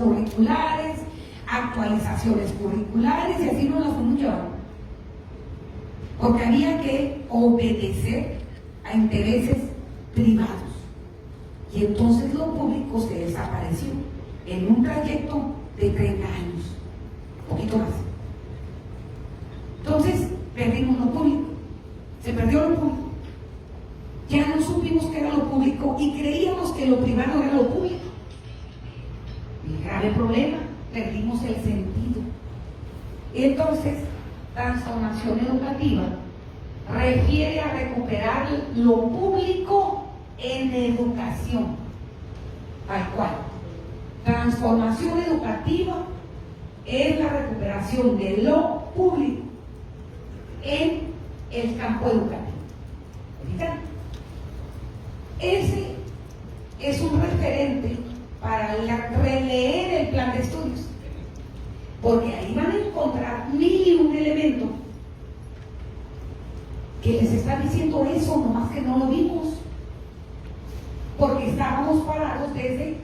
curriculares, actualizaciones curriculares, y así nos las fuimos llevando. Porque había que obedecer a intereses privados. Y entonces lo público se desapareció en un trayecto de 30 años, un poquito más. Entonces perdimos lo público, se perdió lo público. Ya no supimos qué era lo público y creíamos que lo privado era lo público. El grave problema, perdimos el sentido. Entonces, transformación educativa refiere a recuperar lo público en educación, tal cual. Transformación educativa es la recuperación de lo público en el campo educativo. ¿Fíjate? Ese es un referente para releer el plan de estudios, porque ahí van a encontrar 1001 elementos que les está diciendo eso, nomás que no lo vimos, porque estábamos parados desde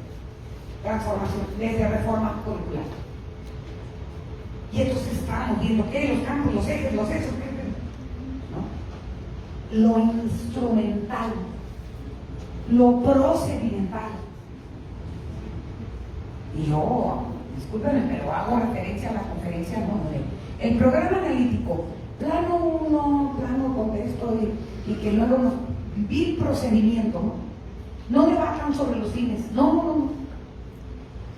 transformación, desde reforma curricular. Y entonces estábamos viendo que los campos, los ejes, los hechos, ¿no? Lo instrumental, lo procedimental. Y yo, discúlpenme, pero hago referencia a la conferencia de el programa analítico, plano 1, plano contexto, y que luego nos vi procedimiento, no debatan sobre los fines, no.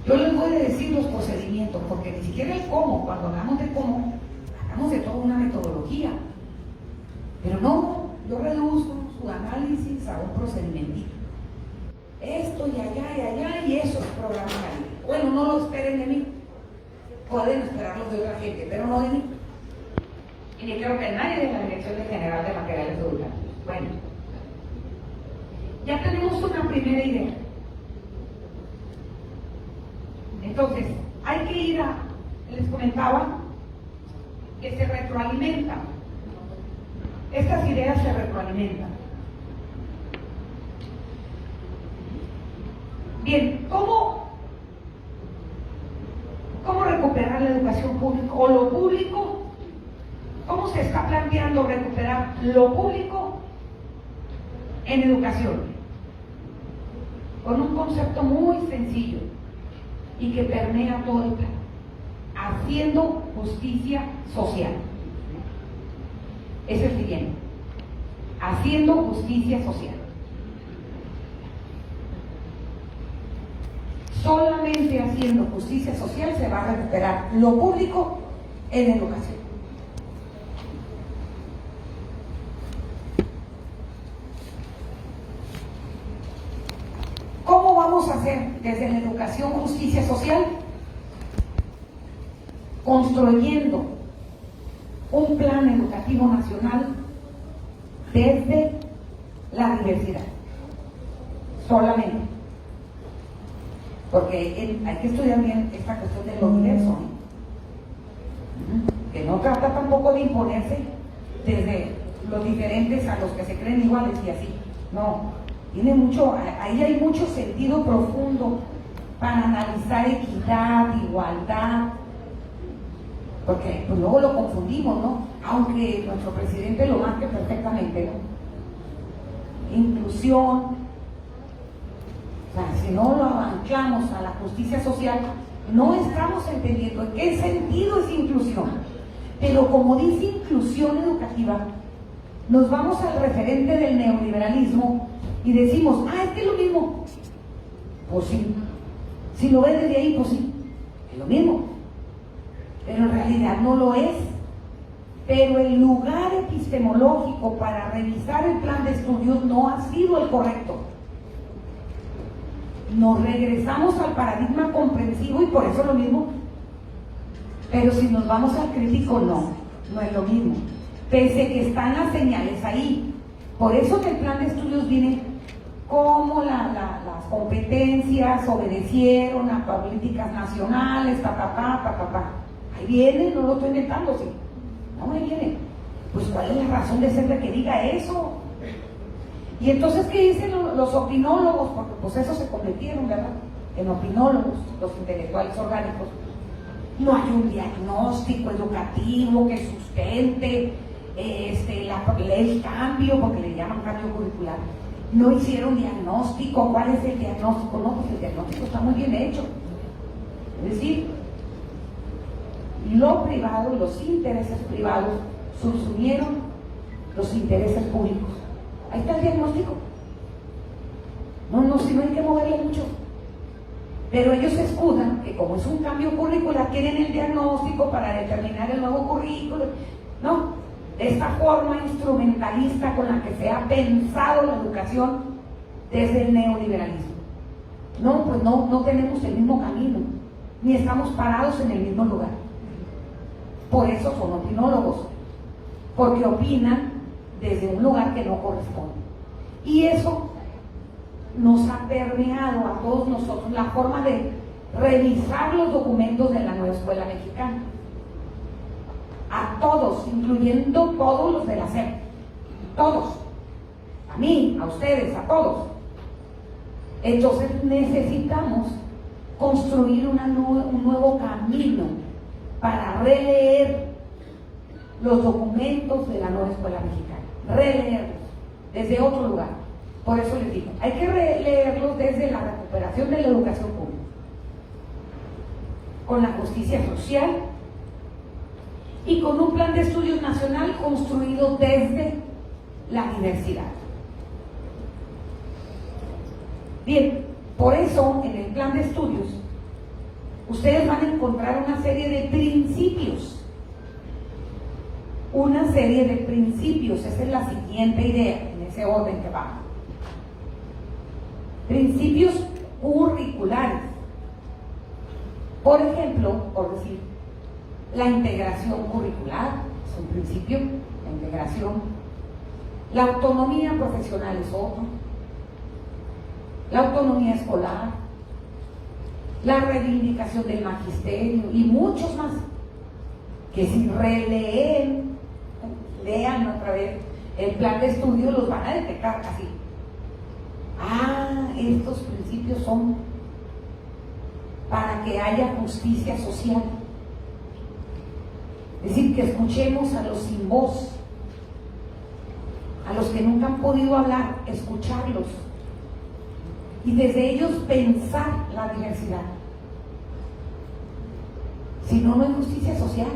Yo les voy a decir los procedimientos, porque ni siquiera el cómo, cuando hablamos de cómo, hablamos de toda una metodología. Pero no, yo reduzco su análisis a un procedimiento. Esto y allá, y eso es programa analítico. Bueno, no lo esperen de mí. Pueden esperarlo de otra gente, pero no de mí. Y ni creo que nadie de la Dirección General de Materiales Educativos. Bueno, ya tenemos una primera idea. Entonces, hay que ir a, les comentaba, que se retroalimentan. Estas ideas se retroalimentan. Bien, ¿cómo recuperar la educación pública o lo público? ¿Cómo se está planteando recuperar lo público en educación? Con un concepto muy sencillo y que permea todo el plan: haciendo justicia social. Es el siguiente: haciendo justicia social. Solamente haciendo justicia social se va a recuperar lo público en educación. ¿Cómo vamos a hacer desde la educación justicia social? Construyendo un plan educativo nacional desde la diversidad. Solamente. Porque hay que estudiar bien esta cuestión del universo, ¿no? Que no trata tampoco de imponerse desde los diferentes a los que se creen iguales y así. No, tiene mucho, ahí hay mucho sentido profundo para analizar equidad, igualdad, porque pues luego lo confundimos, ¿no? Aunque nuestro presidente lo marque perfectamente, ¿no? Inclusión. O sea, si no lo anclamos a la justicia social, no estamos entendiendo en qué sentido es inclusión. Pero como dice inclusión educativa, nos vamos al referente del neoliberalismo y decimos, es que es lo mismo. Pues sí, si lo ves desde ahí, pues sí, es lo mismo. Pero en realidad no lo es. Pero el lugar epistemológico para revisar el plan de estudios no ha sido el correcto. Nos regresamos al paradigma comprensivo y por eso es lo mismo. Pero si nos vamos al crítico, no es lo mismo. Pese que están las señales ahí. Por eso que el plan de estudios viene cómo las competencias obedecieron a políticas nacionales, Ahí viene, no lo estoy inventando, sí. No, ahí viene. Pues ¿cuál es la razón de ser de que diga eso? Y entonces, ¿qué dicen los opinólogos? Porque pues eso se convirtieron, ¿verdad? en opinólogos, los intelectuales orgánicos, no hay un diagnóstico educativo que sustente el cambio, porque le llaman cambio curricular. No hicieron diagnóstico. ¿Cuál es el diagnóstico? No, pues el diagnóstico está muy bien hecho. Es decir, lo privado, los intereses privados subsumieron los intereses públicos. Ahí está el diagnóstico. No, si no hay que moverle mucho. Pero ellos se escudan que como es un cambio curricular, quieren el diagnóstico para determinar el nuevo currículo. No, de esta forma instrumentalista con la que se ha pensado la educación desde el neoliberalismo. No, pues no tenemos el mismo camino, ni estamos parados en el mismo lugar. Por eso son opinólogos, porque opinan desde un lugar que no corresponde. Y eso nos ha permeado a todos nosotros la forma de revisar los documentos de la nueva escuela mexicana. A todos, incluyendo todos los de la SEP. Todos. A mí, a ustedes, a todos. Entonces necesitamos construir un nuevo camino para releer los documentos de la nueva escuela mexicana. Releerlos desde otro lugar. Por eso les digo, hay que releerlos desde la recuperación de la educación pública, con la justicia social y con un plan de estudios nacional construido desde la diversidad. Bien, por eso en el plan de estudios ustedes van a encontrar una serie de principios. Una serie de principios, esa es la siguiente idea, en ese orden que vamos. Principios curriculares. Por ejemplo, por decir, la integración curricular es un principio, la integración. La autonomía profesional es otro. La autonomía escolar, la reivindicación del magisterio y muchos más, que si lean otra vez el plan de estudio, los van a detectar así. Estos principios son para que haya justicia social. Es decir, que escuchemos a los sin voz, a los que nunca han podido hablar, escucharlos y desde ellos pensar la diversidad. Si no, no hay justicia social.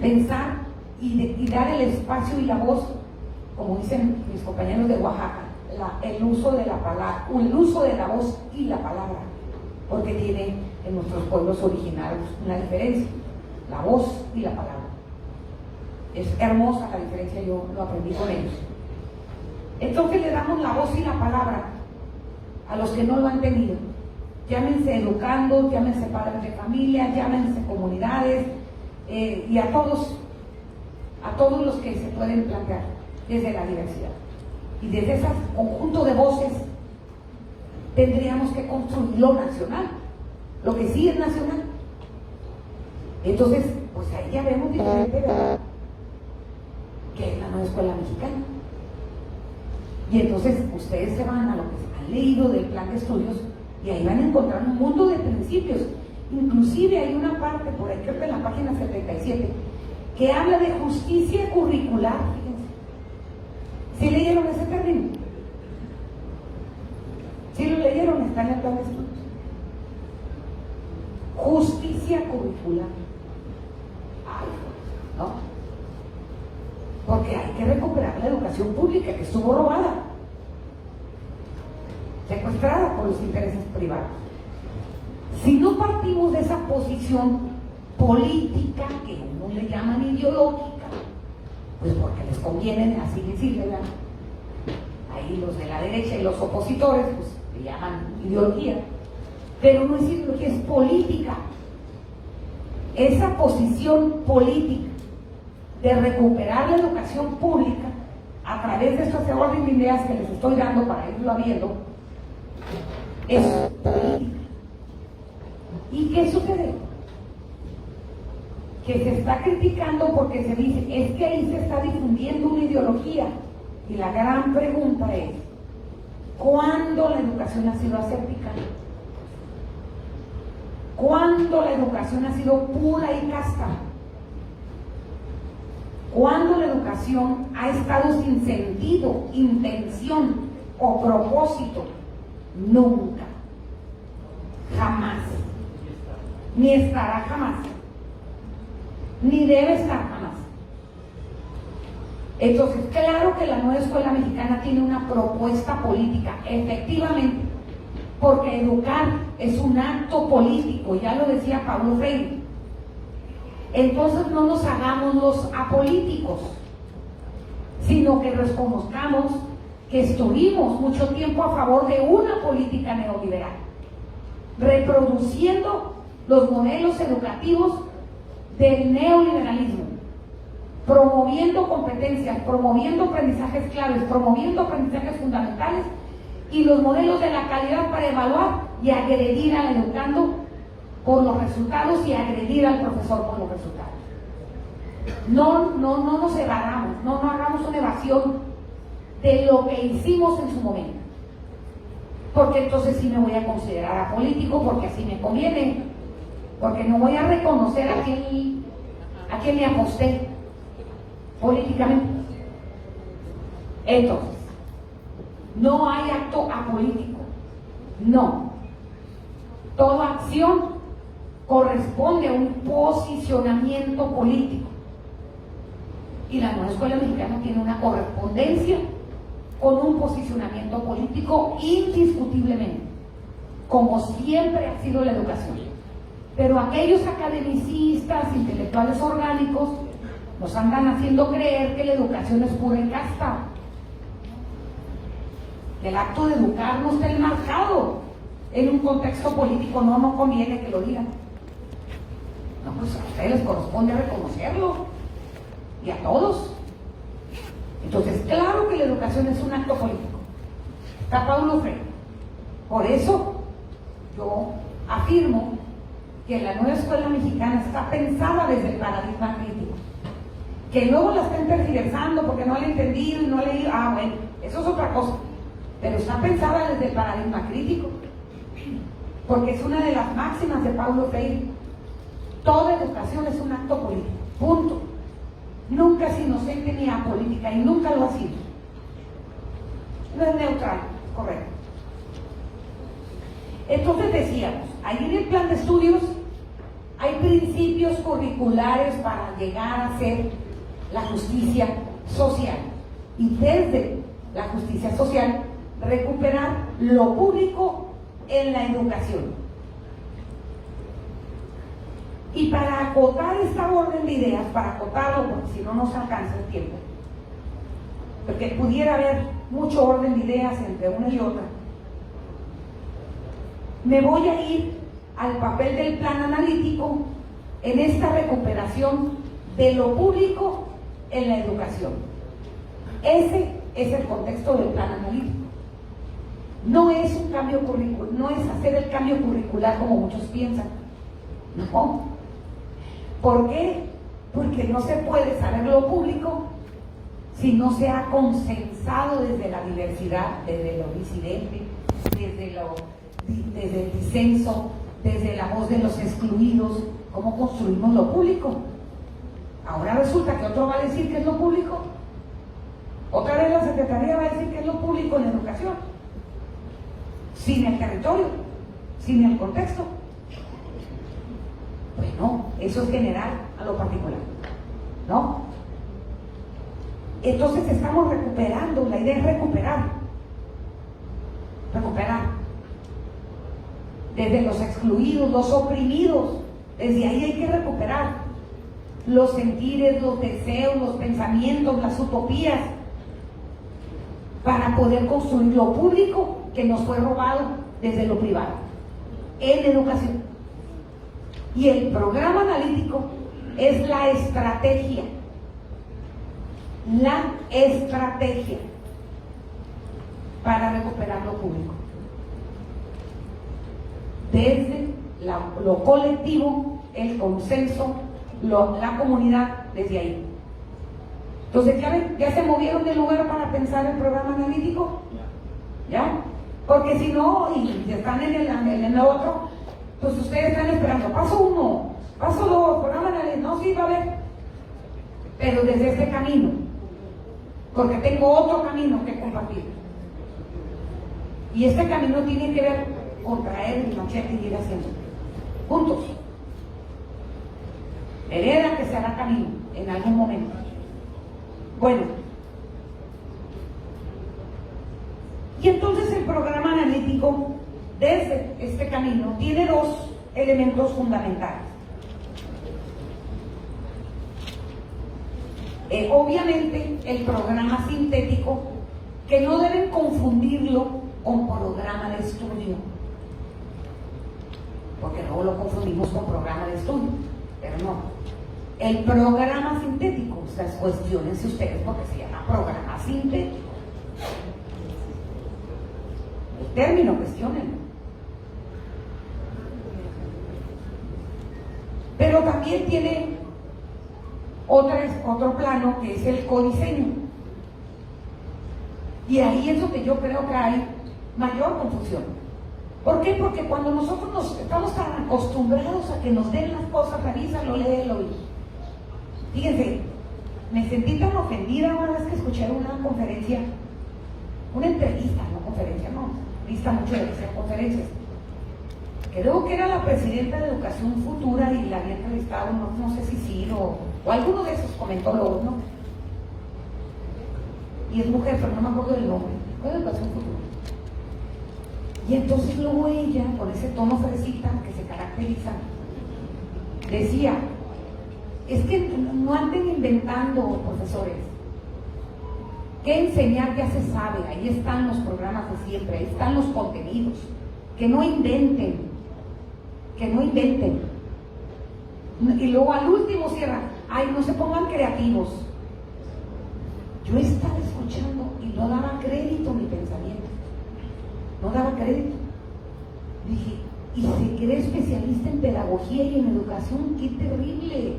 Pensar y dar el espacio y la voz, como dicen mis compañeros de Oaxaca, el uso de la palabra, el uso de la voz y la palabra, porque tiene en nuestros pueblos originarios una diferencia, la voz y la palabra. Es hermosa la diferencia, yo lo aprendí con ellos. Entonces le damos la voz y la palabra a los que no lo han tenido. Llámense educandos, llámense padres de familia, llámense comunidades, y a todos los que se pueden plantear desde la diversidad. Y desde ese conjunto de voces tendríamos que construir lo nacional, lo que sí es nacional. Entonces, pues ahí ya vemos diferente, ¿verdad?, que es la nueva escuela mexicana. Y entonces ustedes se van a lo que han leído del plan de estudios y ahí van a encontrar un mundo de principios. Inclusive hay una parte por ahí, creo que en la página 77, que habla de justicia curricular. Fíjense. ¿Sí leyeron ese término? ¿Sí lo leyeron? Está en el plan de estudios. Justicia curricular. Ay, ¿no? Porque hay que recuperar la educación pública que estuvo robada, secuestrada por los intereses privados. Si no partimos de esa posición política, que unos le llaman ideológica, pues porque les conviene así decirle, ¿verdad? Ahí los de la derecha y los opositores, pues le llaman ideología, pero no es ideología, es política. Esa posición política de recuperar la educación pública a través de este orden de ideas que les estoy dando para irlo viendo, es política. ¿Y qué sucede? Que se está criticando porque se dice, es que ahí se está difundiendo una ideología. Y la gran pregunta es, ¿cuándo la educación ha sido aséptica? ¿Cuándo la educación ha sido pura y casta? ¿Cuándo la educación ha estado sin sentido, intención o propósito? Nunca. Jamás. Ni estará jamás. Ni debe estar jamás. Entonces, claro que la nueva escuela mexicana tiene una propuesta política, efectivamente, porque educar es un acto político, ya lo decía Paulo Freire. Entonces no nos hagamos los apolíticos, sino que reconozcamos que estuvimos mucho tiempo a favor de una política neoliberal, reproduciendo los modelos educativos del neoliberalismo, promoviendo competencias, promoviendo aprendizajes claves, promoviendo aprendizajes fundamentales y los modelos de la calidad para evaluar y agredir al educando por los resultados y agredir al profesor por los resultados. No nos evadamos, no hagamos una evasión de lo que hicimos en su momento, porque entonces sí me voy a considerar apolítico, porque así me conviene, porque no voy a reconocer a quien le aposté políticamente. Entonces, no hay acto apolítico, no. Toda acción corresponde a un posicionamiento político. Y la nueva escuela mexicana tiene una correspondencia con un posicionamiento político indiscutiblemente, como siempre ha sido la educación. Pero aquellos academicistas, intelectuales orgánicos, nos andan haciendo creer que la educación es pura y casta. El acto de educar no está enmarcado en un contexto político, no conviene que lo digan. No, pues a ustedes les corresponde reconocerlo, y a todos. Entonces, claro que la educación es un acto político. Está Paulo Freire. Por eso, yo afirmo que la nueva escuela mexicana está pensada desde el paradigma crítico. Que luego la estén tergiversando porque no la he entendido y no he leído, bueno, eso es otra cosa. Pero está pensada desde el paradigma crítico, porque es una de las máximas de Paulo Freire. Toda educación es un acto político, punto. Nunca es inocente ni apolítica, y nunca lo ha sido. No es neutral, correcto. Entonces decíamos, ahí en el plan de estudios hay principios curriculares para llegar a ser la justicia social, y desde la justicia social recuperar lo público en la educación. Y para acotar esta orden de ideas, para acotarlo, porque si no nos alcanza el tiempo, porque pudiera haber mucho orden de ideas entre una y otra, me voy a ir al papel del plan analítico en esta recuperación de lo público en la educación. Ese es el contexto del plan analítico. No es un cambio curricular, no es hacer el cambio curricular como muchos piensan. No. ¿Por qué? Porque no se puede saber lo público si no se ha consensado desde la diversidad, desde lo disidente, desde el disenso, desde la voz de los excluidos. ¿Cómo construimos lo público? Ahora resulta que otro va a decir que es lo público. Otra vez la Secretaría va a decir que es lo público en la educación, sin el territorio, sin el contexto. Bueno, eso es general a lo particular, ¿no? Entonces estamos recuperando, la idea es recuperar. Desde los excluidos, los oprimidos, desde ahí hay que recuperar los sentires, los deseos, los pensamientos, las utopías, para poder construir lo público que nos fue robado desde lo privado, en educación. Y el programa analítico es la estrategia para recuperar lo público. Desde lo colectivo, el consenso, la comunidad, desde ahí. Entonces, ¿ya se movieron del lugar para pensar el programa analítico? ¿Ya? Porque si no, y están en el otro, Pues ustedes están esperando, paso 1, paso 2, programa de ley. No, sí, va a haber. Pero desde este camino, porque tengo otro camino que compartir. Y este camino tiene que ver con traer el machete y ir haciendo. Juntos. Hereda que se hará camino en algún momento. Bueno. Y entonces el programa analítico, desde este camino, tiene dos elementos fundamentales. Obviamente el programa sintético, que no deben confundirlo con programa de estudio, porque luego lo confundimos con programa de estudio, pero no. El programa sintético, o sea, cuestionense ustedes porque se llama programa sintético. El término, cuestionenlo. Pero también tiene otro plano que es el codiseño. Y ahí es donde yo creo que hay mayor confusión. ¿Por qué? Porque cuando nosotros estamos tan acostumbrados a que nos den las cosas, revísalo, léelo. Fíjense, me sentí tan ofendida una vez que escuché una conferencia, una entrevista, no conferencia, no, vista mucho de hacer conferencias. Creo que era la presidenta de Educación Futura y la había entrevistado, no sé si Ciro o alguno de esos comentólogos, ¿no? Y es mujer, pero no me acuerdo del nombre. Fue de Educación Futura. Y entonces luego ella, con ese tono fresita que se caracteriza, decía, es que no anden inventando, profesores. ¿Qué enseñar ya se sabe? Ahí están los programas de siempre, ahí están los contenidos. Que no inventen. Que no inventen. Y luego al último cierra, ay, no se pongan creativos. Yo estaba escuchando y no daba crédito a mi pensamiento. No daba crédito. Dije, y se cree especialista en pedagogía y en educación, qué terrible.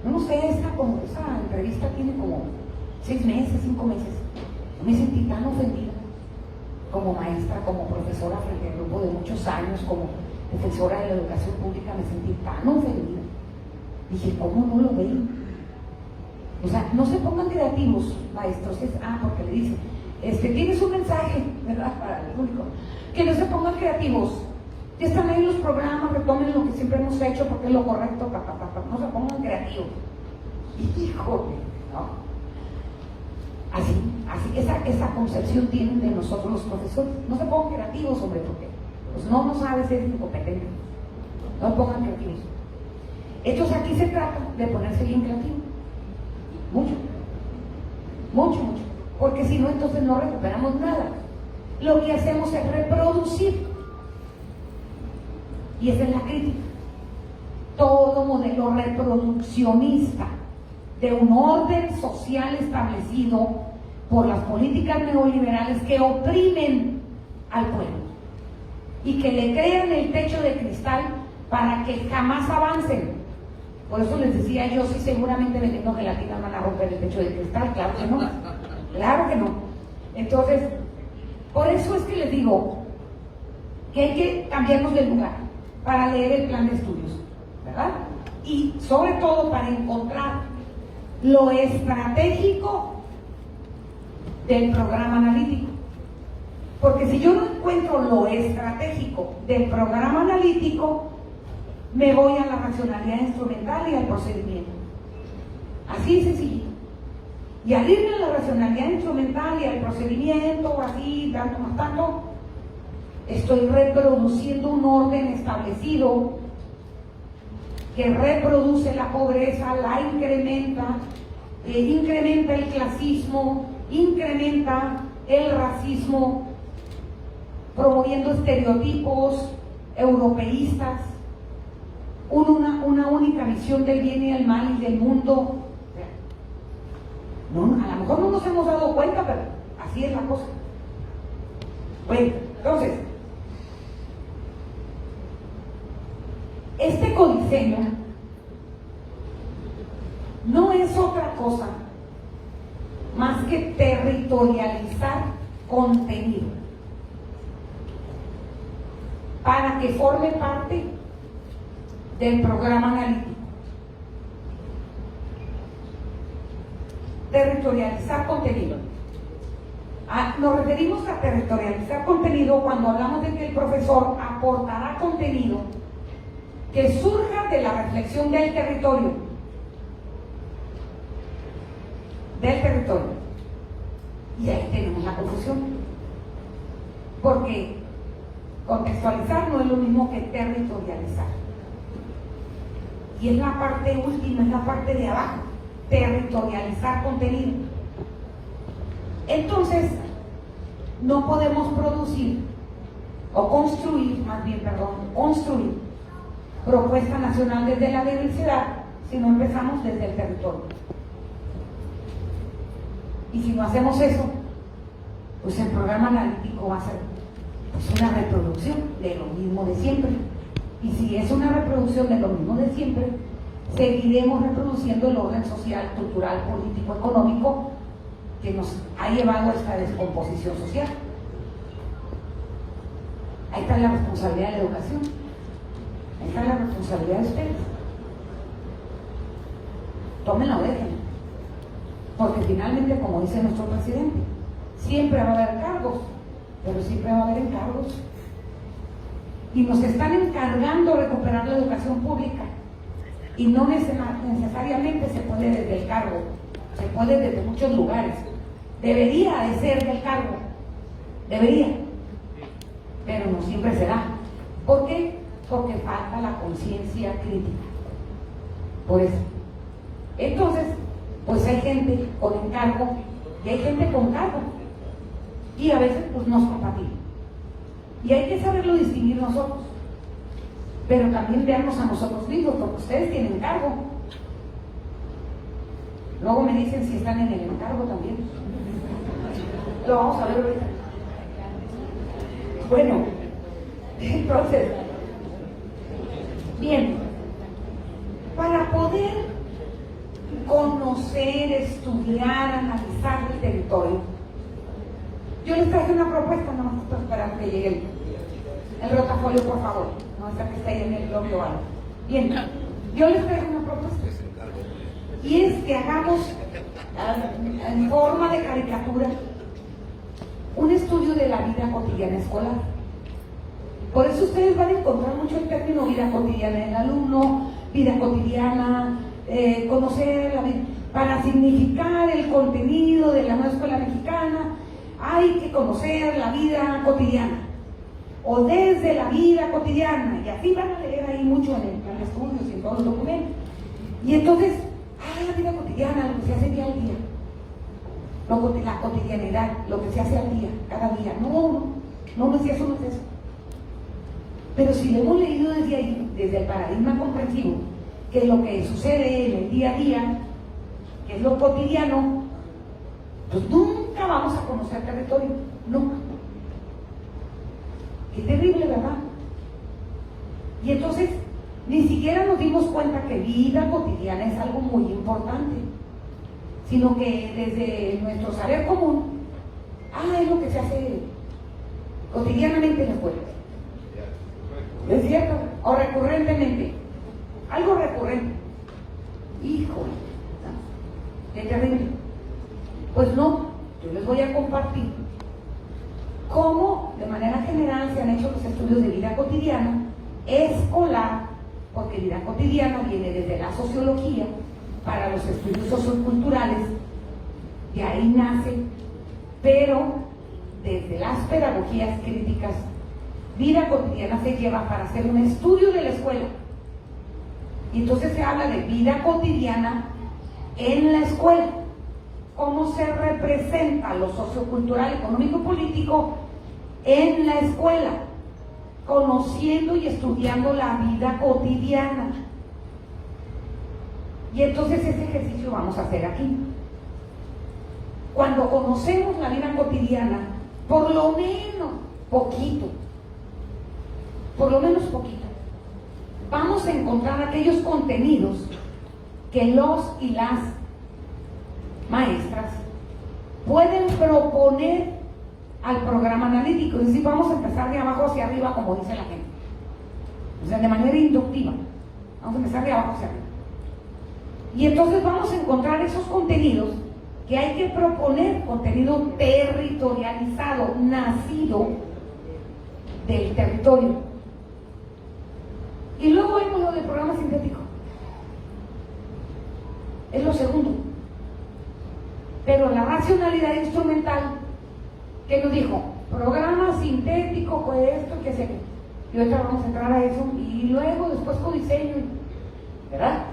No sé, esa entrevista tiene como 6 meses, 5 meses. Yo me sentí tan ofendida como maestra, como profesora frente al grupo de muchos años, como defensora de la educación pública, me sentí tan ofendida. Dije, ¿cómo no lo ven? O sea, no se pongan creativos, maestros. Porque le dicen, tienes un mensaje, ¿verdad? Para el público. Que no se pongan creativos. Ya están ahí los programas, retomen lo que siempre hemos hecho porque es lo correcto, no se pongan creativos. Híjole, ¿no? Así, esa concepción tienen de nosotros los profesores. No se pongan creativos, hombre, porque pues no sabes ser incompetente. No se pongan creativos. Entonces aquí se trata de ponerse bien creativo. Mucho. Porque si no, entonces no recuperamos nada. Lo que hacemos es reproducir. Y esa es la crítica. Todo modelo reproduccionista de un orden social establecido por las políticas neoliberales que oprimen al pueblo y que le crean el techo de cristal para que jamás avancen. Por eso les decía yo, sí, seguramente vendiendo gelatina van a romper el techo de cristal. Claro que no, claro que no. Entonces, por eso es que les digo que hay que cambiarnos de lugar para leer el plan de estudios, ¿verdad? Y sobre todo para encontrar lo estratégico del programa analítico. Porque si yo no encuentro lo estratégico del programa analítico, me voy a la racionalidad instrumental y al procedimiento. Así de sencillo. Y al irme a la racionalidad instrumental y al procedimiento, así, tanto más tanto, estoy reproduciendo un orden establecido que reproduce la pobreza, la incrementa, incrementa el clasismo, incrementa el racismo, promoviendo estereotipos europeístas, una única visión del bien y el mal y del mundo. No, a lo mejor no nos hemos dado cuenta, pero así es la cosa. Bueno, entonces, este codiseño no es otra cosa más que territorializar contenido. para que forme parte del programa analítico. Territorializar contenido. Nos referimos a territorializar contenido cuando hablamos de que el profesor aportará contenido que surja de la reflexión del territorio. Y ahí tenemos la confusión. Porque contextualizar no es lo mismo que territorializar. Y es la parte última, es la parte de abajo. Territorializar contenido. Entonces, no podemos construir propuesta nacional desde la diversidad si no empezamos desde el territorio. Y si no hacemos eso, pues el programa analítico va a ser pues una reproducción de lo mismo de siempre. Y si es una reproducción de lo mismo de siempre, seguiremos reproduciendo el orden social, cultural, político, económico que nos ha llevado a esta descomposición social. Ahí está la responsabilidad de la educación, ahí está la responsabilidad de ustedes. Tómenla o déjenla, porque finalmente, como dice nuestro presidente, siempre va a haber cargos, pero siempre va a haber encargos. Y nos están encargando recuperar la educación pública, y no necesariamente se puede desde el cargo, se puede desde muchos lugares. Debería de ser del cargo, debería, pero no siempre será. ¿Por qué? Porque falta la conciencia crítica. Por eso. Entonces, pues hay gente con encargo y hay gente con cargo, y a veces pues no es compatible. Y hay que saberlo distinguir nosotros, pero también vernos a nosotros mismos, porque ustedes tienen cargo. Luego me dicen si están en el encargo también. Lo vamos a ver ahorita. Bueno, entonces, bien, para poder conocer, estudiar, analizar el territorio, yo les traje una propuesta, no más estoy esperando que llegue el rotafolio, por favor. No, esa que está ahí en el blog global. Bien, yo les traje una propuesta. Y es que hagamos, en forma de caricatura, un estudio de la vida cotidiana escolar. Por eso ustedes van a encontrar mucho el término vida cotidiana del alumno, vida cotidiana, conocer la vida. Para significar el contenido de la nueva escuela mexicana, hay que conocer la vida cotidiana, o desde la vida cotidiana, y así van a leer ahí mucho en el plan de estudios y en todos los documentos. Y entonces, la vida cotidiana, lo que se hace día al día, la cotidianidad, lo que se hace al día, cada día. No es eso, no es eso. Pero si lo hemos leído desde ahí, desde el paradigma comprensivo, que es lo que sucede en el día a día, que es lo cotidiano, pues nunca vamos a conocer territorio, nunca. Qué terrible, ¿verdad? Y entonces, ni siquiera nos dimos cuenta que vida cotidiana es algo muy importante, sino que desde nuestro saber común, es lo que se hace cotidianamente en la escuela. ¿Es cierto? O recurrentemente. Algo recurrente. Híjole, qué terrible. Pues no, yo les voy a compartir cómo de manera general se han hecho los estudios de vida cotidiana escolar, porque vida cotidiana viene desde la sociología para los estudios socioculturales, de ahí nace, pero desde las pedagogías críticas, vida cotidiana se lleva para hacer un estudio de la escuela. Y entonces se habla de vida cotidiana en la escuela, cómo se representa lo sociocultural, económico, político en la escuela, conociendo y estudiando la vida cotidiana. Y entonces ese ejercicio vamos a hacer aquí. Cuando conocemos la vida cotidiana, por lo menos poquito, vamos a encontrar aquellos contenidos que los y las maestras pueden proponer al programa analítico. Es decir, vamos a empezar de abajo hacia arriba, como dice la gente. o sea, de manera inductiva. Vamos a empezar de abajo hacia arriba. Y entonces vamos a encontrar esos contenidos que hay que proponer, contenido territorializado, nacido del territorio. Y luego vemos lo del programa sintético. Es lo segundo. Pero la racionalidad instrumental, ¿qué nos dijo? Programa sintético, pues esto, que sé qué. Y ahorita vamos a entrar a eso. Y luego, después codiseño, ¿verdad?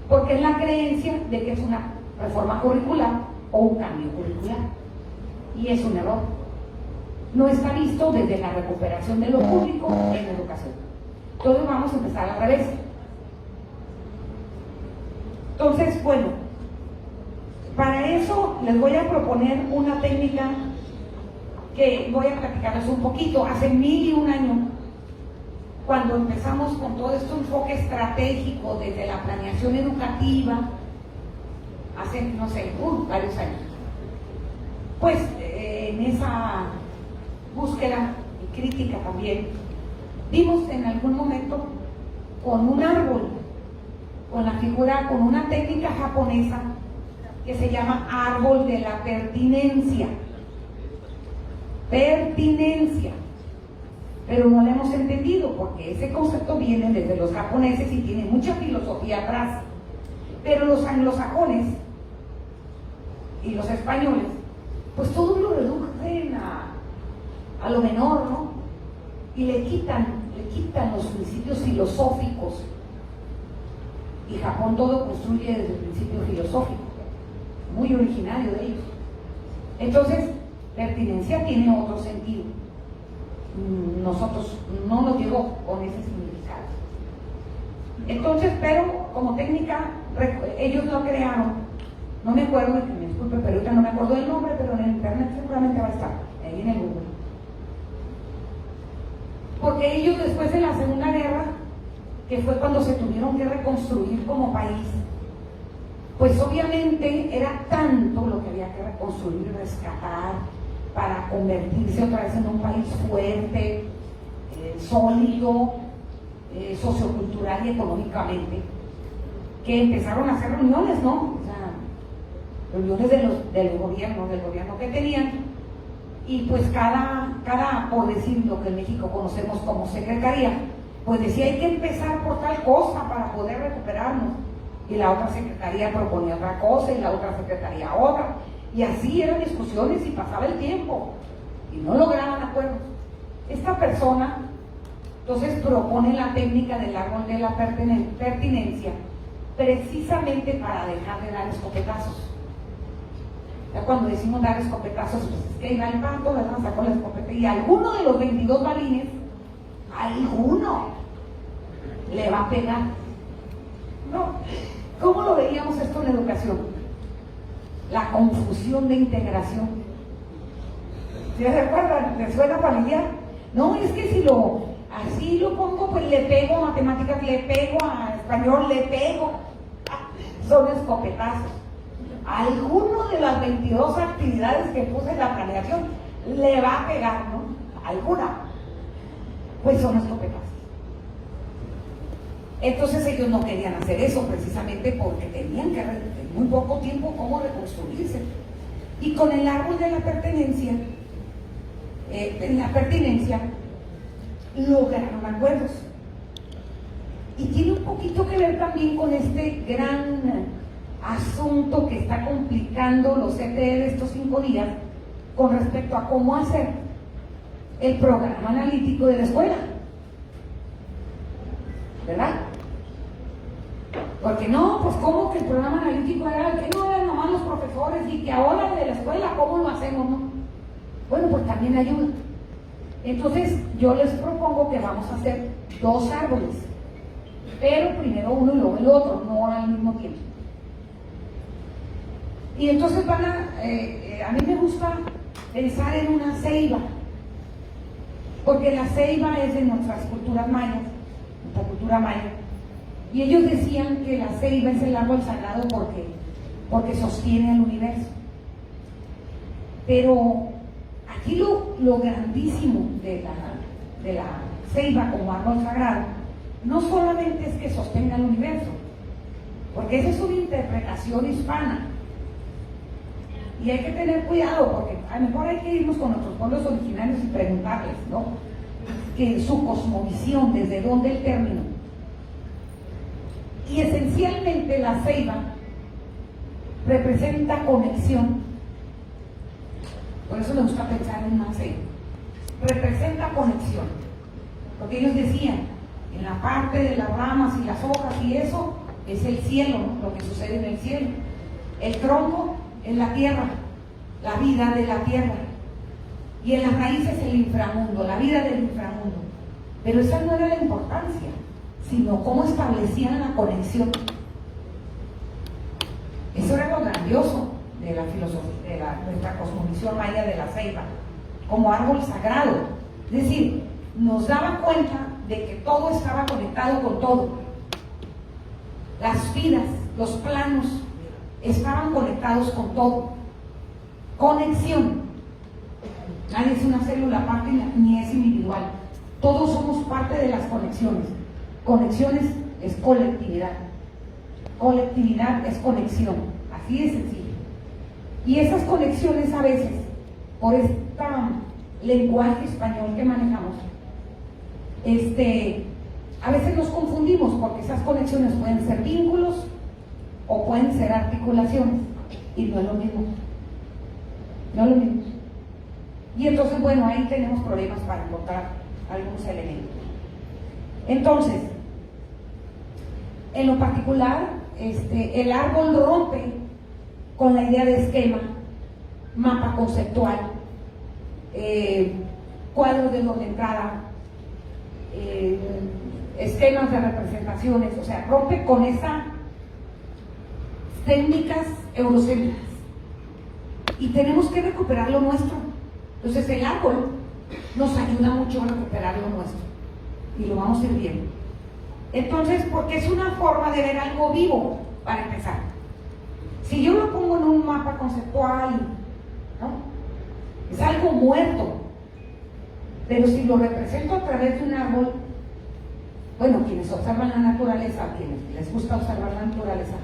Porque es la creencia de que es una reforma curricular o un cambio curricular. Y es un error. No está visto desde la recuperación de lo público en la educación. Entonces vamos a empezar al revés. Entonces, bueno, para eso les voy a proponer una técnica que voy a platicarles un poquito. Hace 1001 años, cuando empezamos con todo este enfoque estratégico desde la planeación educativa, hace, no sé, varios años, pues en esa búsqueda y crítica también, vimos en algún momento con un árbol, con la figura, con una técnica japonesa que se llama árbol de la pertinencia. Pertinencia. Pero no lo hemos entendido porque ese concepto viene desde los japoneses y tiene mucha filosofía atrás. Pero los anglosajones y los españoles, pues todo lo reducen a lo menor, ¿no? Y le quitan los principios filosóficos. Y Japón todo construye desde el principio filosófico, muy originario de ellos. Entonces, pertinencia tiene otro sentido. Nosotros no nos llegó con ese significado. Entonces, pero como técnica, ellos lo crearon. No me acuerdo, que me disculpe, pero ahorita no me acuerdo del nombre, pero en el internet seguramente va a estar, ahí en el Google. Porque ellos después de la Segunda Guerra, que fue cuando se tuvieron que reconstruir como país, pues obviamente era tanto lo que había que reconstruir y rescatar para convertirse otra vez en un país fuerte, sólido, sociocultural y económicamente, que empezaron a hacer reuniones, ¿no? O sea, reuniones del gobierno que tenían, y pues cada, por decir lo que en México conocemos como secretaría, pues decía hay que empezar por tal cosa para poder recuperarnos, y la otra secretaría proponía otra cosa y la otra secretaría otra, y así eran discusiones y pasaba el tiempo y no lograban acuerdos. Esta persona entonces propone la técnica del árbol de la pertinencia precisamente para dejar de dar escopetazos. Ya cuando decimos dar escopetazos, pues es que iba el pato, ¿verdad? Sacó la escopeta y alguno de los 22 balines, alguno le va a pegar. No, ¿cómo lo veíamos esto en la educación? La confusión de integración. ¿Sí se acuerdan? ¿Les suena familiar? No, es que si así lo pongo, pues le pego a matemáticas, le pego a español, le pego. Son escopetazos. Alguno de las 22 actividades que puse en la planeación le va a pegar, ¿no? Alguna. Pues son escopetazos. Entonces ellos no querían hacer eso precisamente porque tenían que en muy poco tiempo cómo reconstruirse. Y con el árbol de la pertenencia, lograron acuerdos. Y tiene un poquito que ver también con este gran asunto que está complicando los CTE de estos 5 días con respecto a cómo hacer el programa analítico de la escuela, ¿verdad? Porque no, pues cómo que el programa analítico era que no eran nomás los profesores y que ahora de la escuela, ¿cómo lo hacemos, no? Bueno, pues también ayuda. Entonces yo les propongo que vamos a hacer 2 árboles, pero primero uno y luego el otro, no al mismo tiempo. Y entonces a mí me gusta pensar en una ceiba, porque la ceiba es de nuestras culturas mayas, nuestra cultura maya, y ellos decían que la ceiba es el árbol sagrado porque sostiene el universo. Pero aquí lo grandísimo de la ceiba como árbol sagrado, no solamente es que sostenga el universo, porque esa es una interpretación hispana. Y hay que tener cuidado, porque a lo mejor hay que irnos con nuestros pueblos originarios y preguntarles, ¿no? Que su cosmovisión, desde dónde el término. Y esencialmente la ceiba representa conexión. Por eso me gusta pensar en una ceiba. Representa conexión. Porque ellos decían, en la parte de las ramas y las hojas y eso, es el cielo, ¿no? Lo que sucede en el cielo. El tronco es la tierra, la vida de la tierra. Y en las raíces el inframundo, la vida del inframundo. Pero esa no era la importancia, sino cómo establecían la conexión. Eso era lo grandioso de la filosofía, de nuestra cosmovisión maya de la ceiba, como árbol sagrado. Es decir, nos daba cuenta de que todo estaba conectado con todo. Las vidas, los planos, estaban conectados con todo. Conexión. Nadie es una célula aparte ni es individual. Todos somos parte de las conexiones. Conexiones es colectividad. Colectividad es conexión. Así de sencillo. Y esas conexiones a veces, por este lenguaje español que manejamos, a veces nos confundimos porque esas conexiones pueden ser vínculos o pueden ser articulaciones. Y no es lo mismo. No es lo mismo. Y entonces, bueno, ahí tenemos problemas para encontrar algunos elementos. Entonces, en lo particular, el árbol rompe con la idea de esquema, mapa conceptual, cuadros de orden de entrada, esquemas de representaciones, o sea, rompe con esas técnicas eurocéntricas. Y tenemos que recuperar lo nuestro. Entonces el árbol nos ayuda mucho a recuperar lo nuestro y lo vamos a ir viendo. Entonces, porque es una forma de ver algo vivo, para empezar. Si yo lo pongo en un mapa conceptual, ¿no? Es algo muerto. Pero si lo represento a través de un árbol, bueno, quienes observan la naturaleza, quienes les gusta observar la naturaleza,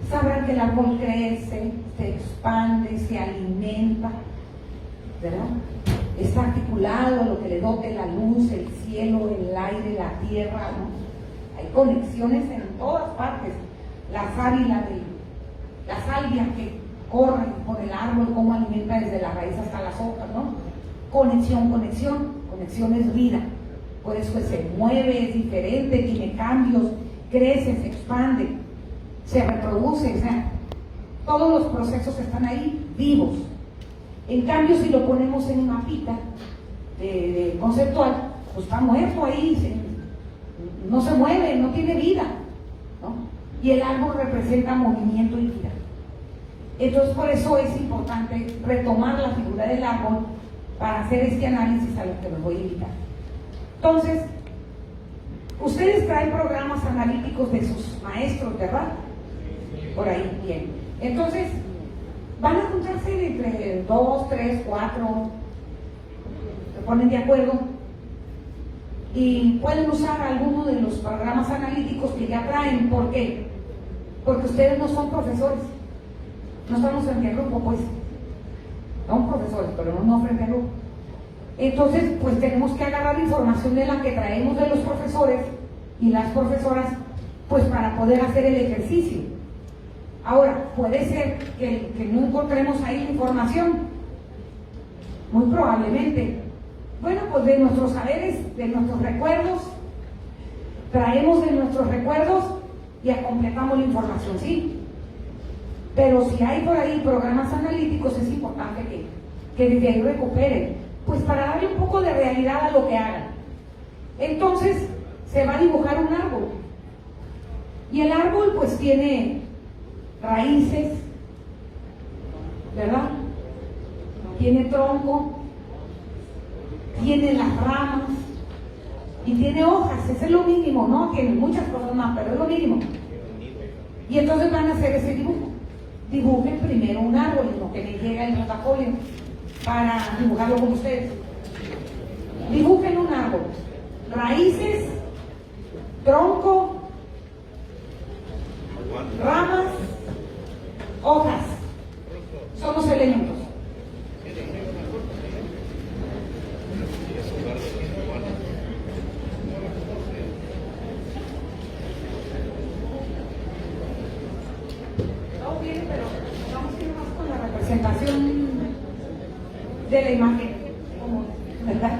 sabrán que el árbol crece, se expande, se alimenta, ¿verdad? Está articulado a lo que le dote la luz, el cielo, el aire, la tierra, ¿no? Hay conexiones en todas partes. La sábila, la salvia que corre por el árbol, cómo alimenta desde la raíz hasta las hojas, ¿no? Conexión, conexión es vida. Por eso se mueve, es diferente, tiene cambios, crece, se expande, se reproduce, o sea, todos los procesos están ahí vivos. En cambio, si lo ponemos en un mapita conceptual, pues está muerto ahí, no se mueve, no tiene vida, ¿no? Y el árbol representa movimiento y vida. Entonces, por eso es importante retomar la figura del árbol para hacer este análisis a lo que me voy a invitar. Entonces, ustedes traen programas analíticos de sus maestros, ¿verdad? Por ahí, bien. Entonces, van a juntarse entre 2, 3, 4, se ponen de acuerdo y pueden usar alguno de los programas analíticos que ya traen. ¿Por qué? Porque ustedes no son profesores, no estamos frente al grupo, pues, son profesores, pero no frente al grupo. Entonces, pues tenemos que agarrar información de la que traemos de los profesores y las profesoras, pues para poder hacer el ejercicio. Ahora, puede ser que no encontremos ahí la información, muy probablemente. Bueno, pues de nuestros saberes, de nuestros recuerdos, traemos de nuestros recuerdos y completamos la información, sí. Pero si hay por ahí programas analíticos, es importante que desde ahí recuperen, pues para darle un poco de realidad a lo que hagan. Entonces, se va a dibujar un árbol. Y el árbol, pues, tiene raíces, ¿verdad? Tiene tronco, tiene las ramas y tiene hojas. Ese es lo mínimo, ¿no? Tiene muchas cosas más, pero es lo mínimo. Y entonces van a hacer ese dibujo. Dibujen primero un árbol, en lo que les llega el portafolio para dibujarlo con ustedes. Dibujen un árbol. raíces, tronco, ramas, hojas. Son los elementos. Todo bien, pero vamos a ir más con la representación de la imagen, ¿verdad?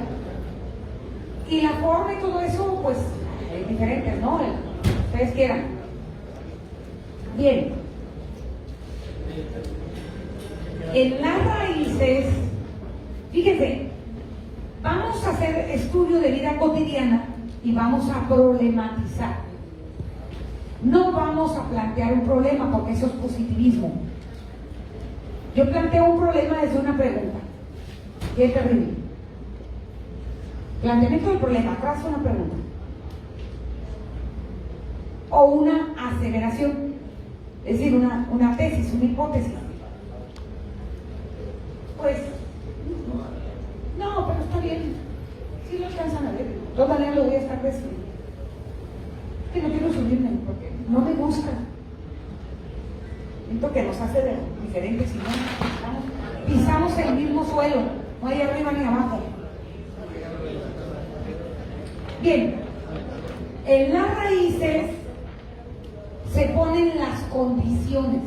Y la forma y todo eso, pues, es diferente, ¿no? Ustedes quieran. Bien. En las raíces, fíjense, vamos a hacer estudio de vida cotidiana y vamos a problematizar. No vamos a plantear un problema porque eso es positivismo. Yo planteo un problema desde una pregunta. Qué terrible. Planteamiento del problema, atrás una pregunta. O una aseveración, es decir, una tesis, una hipótesis. Pues, no, pero está bien. Sí lo alcanzan a ver. De todas maneras lo voy a estar describiendo. Es que no quiero subirme porque no me gusta. Siento que nos hace diferentes y no pisamos el mismo suelo, no hay arriba ni abajo. Bien, en las raíces se ponen las condiciones.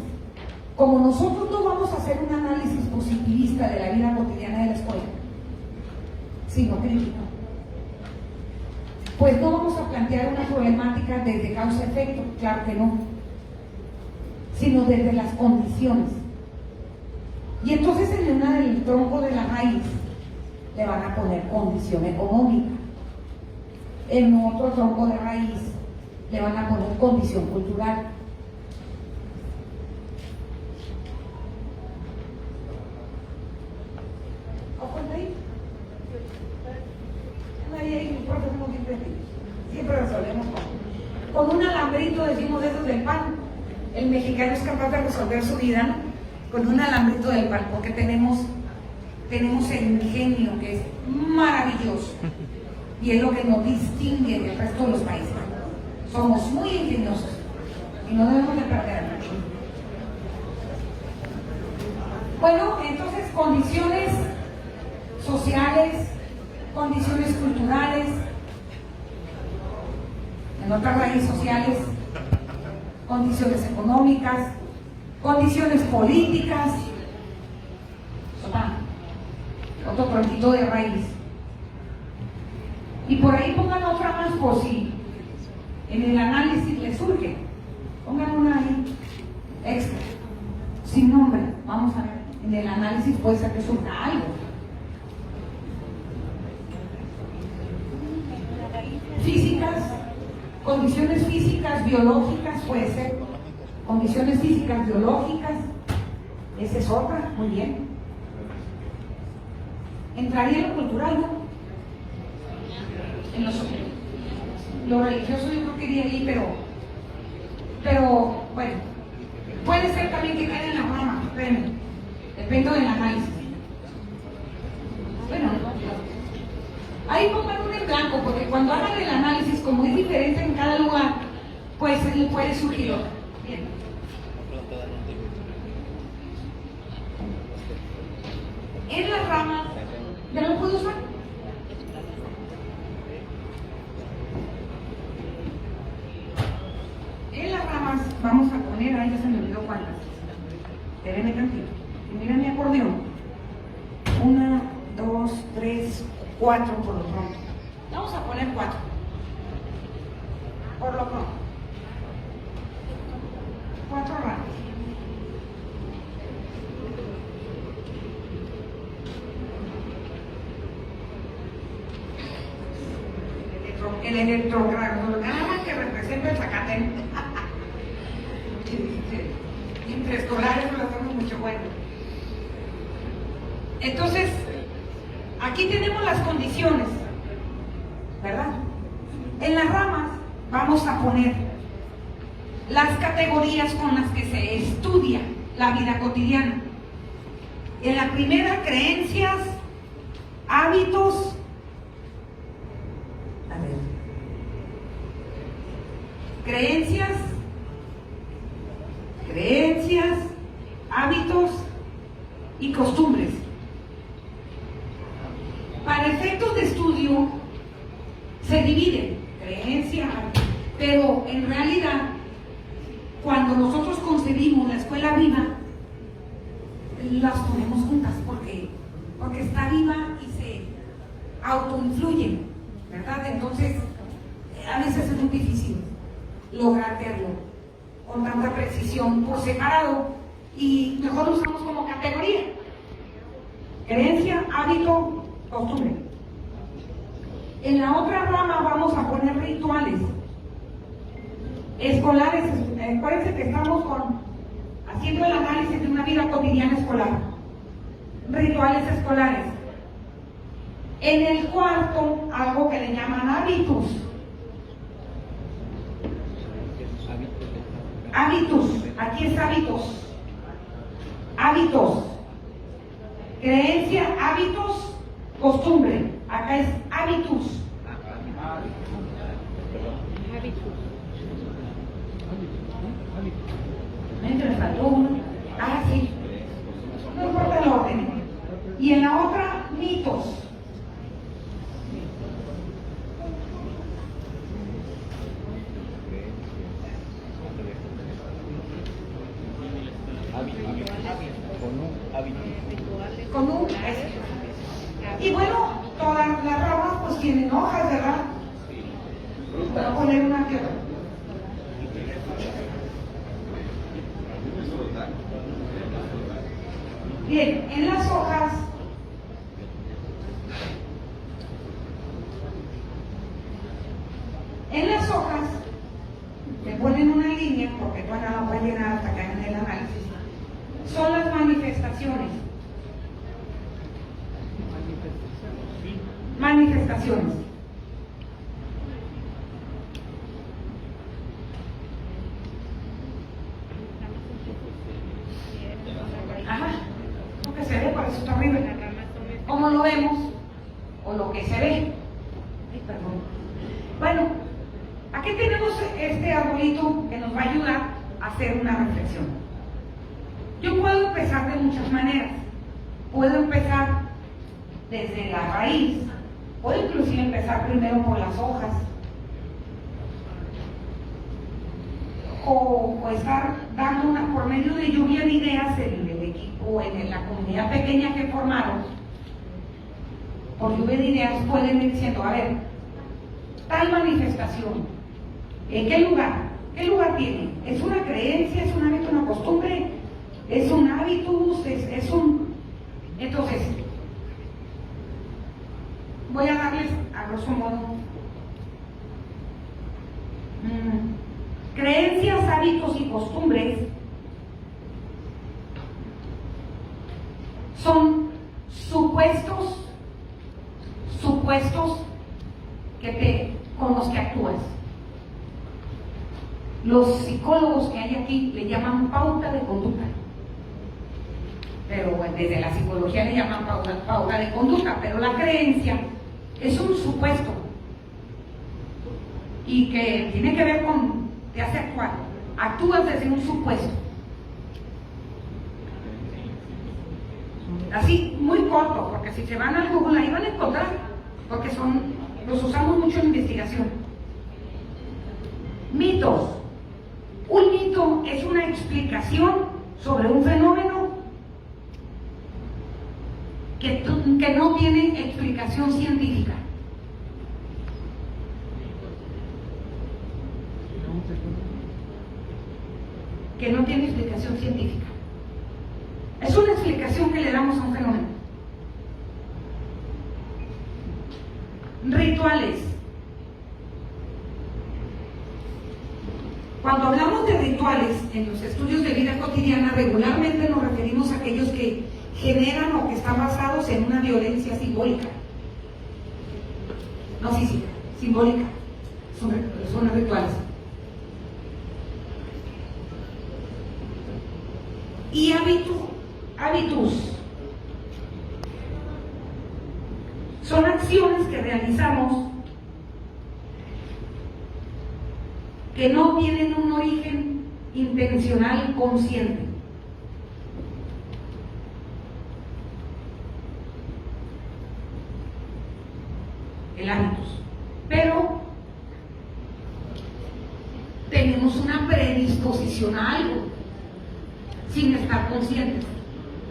Como nosotros no vamos a hacer un análisis positivista de la vida cotidiana de la escuela, sino crítico, pues no vamos a plantear una problemática desde causa-efecto, claro que no, sino desde las condiciones. Y entonces en una del tronco de la raíz le van a poner condición económica, en otro tronco de raíz le van a poner condición cultural. Siempre resolvemos con un alambrito, decimos esos del pan. El mexicano es capaz de resolver su vida, ¿no? Con un alambrito del pan, porque tenemos el ingenio que es maravilloso y es lo que nos distingue del resto de los países. Somos muy ingeniosos y no debemos de perder mucho. Bueno, entonces condiciones sociales, condiciones culturales, en otras raíces sociales, condiciones económicas, condiciones políticas, otro tronquito de raíz. Y por ahí pongan otra más por si en el análisis les surge. Pongan una ahí extra, sin nombre. Vamos a ver, en el análisis puede ser que surja algo. Físicas, condiciones físicas, biológicas, puede ser. Condiciones físicas, biológicas, esa es otra, muy bien. Entraría en lo cultural, ¿no? En lo religioso yo creo que iría ahí, pero bueno, puede ser también que quede en la rama, depende del análisis. Bueno, ahí pongan uno en blanco, porque cuando hagan el análisis, como es diferente en cada lugar, pues puede surgir otro. Bien. En las ramas, ¿ya lo puedo usar? En las ramas vamos a poner, ahí ya se me olvidó cuántas. Espérenme tantito. Y mira mi acordeón. 1, 2, 3, 4 por lo pronto. Vamos a poner 4. Por lo pronto. 4 ramas. El electrograma que representa el zacate. Entre escolares lo hacemos mucho bueno. Entonces, aquí tenemos las condiciones, ¿verdad? En las ramas vamos a poner las categorías con las que se estudia la vida cotidiana. En la primera, creencias, hábitos. A ver, creencias, hábitos y costumbres. Para efectos de estudio se dividen creencias, pero en realidad cuando nosotros concebimos la escuela viva, las ponemos juntas porque está viva y se autoinfluyen, ¿verdad? Entonces, a veces es muy difícil lograr verlo con tanta precisión por separado y mejor lo usamos como categoría: creencia, hábito, costumbre. En la otra rama vamos a poner rituales escolares. Acuérdense que estamos haciendo el análisis de una vida cotidiana escolar. Rituales escolares. En el cuarto, algo que le llaman hábitos. Hábitos, aquí es hábitos. Hábitos. Creencia, hábitos, costumbre. Acá es hábitos. Me faltó uno. Ah, sí. No importa el orden. Y en la otra, mitos. Con un y bueno, todas las ramas pues tienen hojas, ¿verdad? Voy a poner una aquí. Bien, en las hojas me ponen una línea porque todavía no la voy a llenar hasta que hagan el análisis. Son las manifestaciones. Manifestaciones. Ajá, lo que se ve, por eso está arriba. ¿Cómo lo vemos? O lo que se ve. Ay, perdón. Bueno, aquí tenemos este arbolito que nos va a ayudar a hacer una reflexión. Yo puedo empezar de muchas maneras. Puedo empezar desde la raíz. Puedo inclusive empezar primero por las hojas. O estar dando por medio de lluvia de ideas en el equipo, en la comunidad pequeña que formaron. Por lluvia de ideas pueden ir diciendo, a ver, tal manifestación, ¿en qué lugar? ¿Qué lugar tiene? ¿Es una creencia? ¿Es un hábito, una costumbre? ¿Es un hábitus? ¿Es un...? Entonces, voy a darles a grosso modo creencias, hábitos y costumbres son supuestos con los que actúas. Los psicólogos que hay aquí le llaman pauta de conducta, pero desde la psicología le llaman pauta de conducta, pero la creencia es un supuesto y que tiene que ver con te hace actuar. Actúas desde un supuesto. Así, muy corto, porque si se van al Google ahí van a encontrar, porque los usamos mucho en investigación. Mitos. Un mito es una explicación sobre un fenómeno que no tiene explicación científica. Que no tiene explicación científica. Es una explicación que le damos a un fenómeno. Rituales. Cuando hablamos de rituales en los estudios de vida cotidiana, regularmente nos referimos a aquellos que generan o que están basados en una violencia simbólica. No física, simbólica. Son rituales. Y hábitos son acciones que realizamos que no tienen un origen intencional consciente. El hábitus. Pero tenemos una predisposición a algo, sin estar conscientes.